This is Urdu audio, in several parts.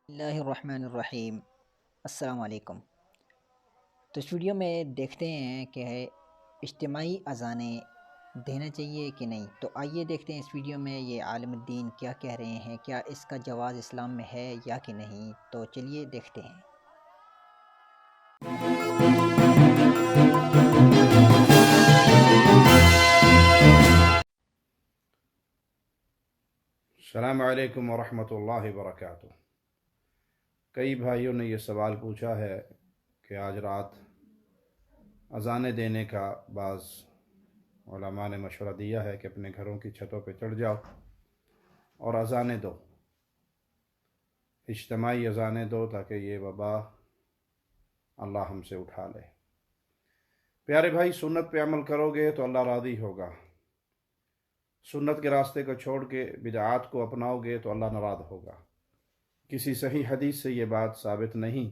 اللہ الرحمن الرحیم۔ السلام علیکم۔ تو اس ویڈیو میں دیکھتے ہیں کہ اجتماعی اذانیں دینا چاہیے کہ نہیں۔ تو آئیے دیکھتے ہیں اس ویڈیو میں یہ عالم الدین کیا کہہ رہے ہیں، کیا اس کا جواز اسلام میں ہے یا کہ نہیں۔ تو چلیے دیکھتے ہیں۔ السلام علیکم ورحمۃ اللہ وبرکاتہ۔ کئی بھائیوں نے یہ سوال پوچھا ہے کہ آج رات اذانیں دینے کا بعض علماء نے مشورہ دیا ہے کہ اپنے گھروں کی چھتوں پہ چڑھ جاؤ اور اذانیں دو، اجتماعی اذانیں دو تاکہ یہ وبا اللہ ہم سے اٹھا لے۔ پیارے بھائی، سنت پہ عمل کرو گے تو اللہ راضی ہوگا، سنت کے راستے کو چھوڑ کے بدعات کو اپناؤ گے تو اللہ ناراض ہوگا۔ کسی صحیح حدیث سے یہ بات ثابت نہیں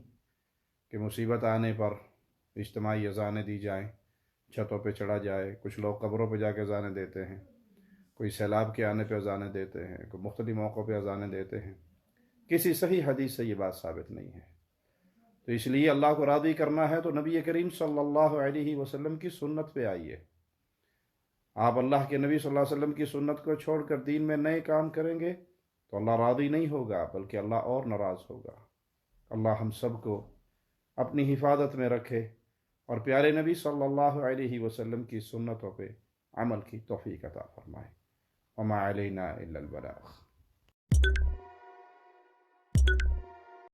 کہ مصیبت آنے پر اجتماعی اذانیں دی جائیں، چھتوں پہ چڑھا جائے۔ کچھ لوگ قبروں پہ جا کے اذانیں دیتے ہیں، کوئی سیلاب کے آنے پہ اذانیں دیتے ہیں، کوئی مختلف موقعوں پہ اذانیں دیتے ہیں۔ کسی صحیح حدیث سے یہ بات ثابت نہیں ہے۔ تو اس لیے اللہ کو راضی کرنا ہے تو نبی کریم صلی اللہ علیہ وسلم کی سنت پہ آئیے۔ آپ اللہ کے نبی صلی اللہ علیہ وسلم کی سنت کو چھوڑ کر دین میں نئے کام کریں گے تو اللہ راضی نہیں ہوگا بلکہ اللہ اور ناراض ہوگا۔ اللہ ہم سب کو اپنی حفاظت میں رکھے اور پیارے نبی صلی اللہ علیہ وسلم کی سنتوں پہ عمل کی توفیق عطا فرمائے۔ وما علینا الا البلاغ۔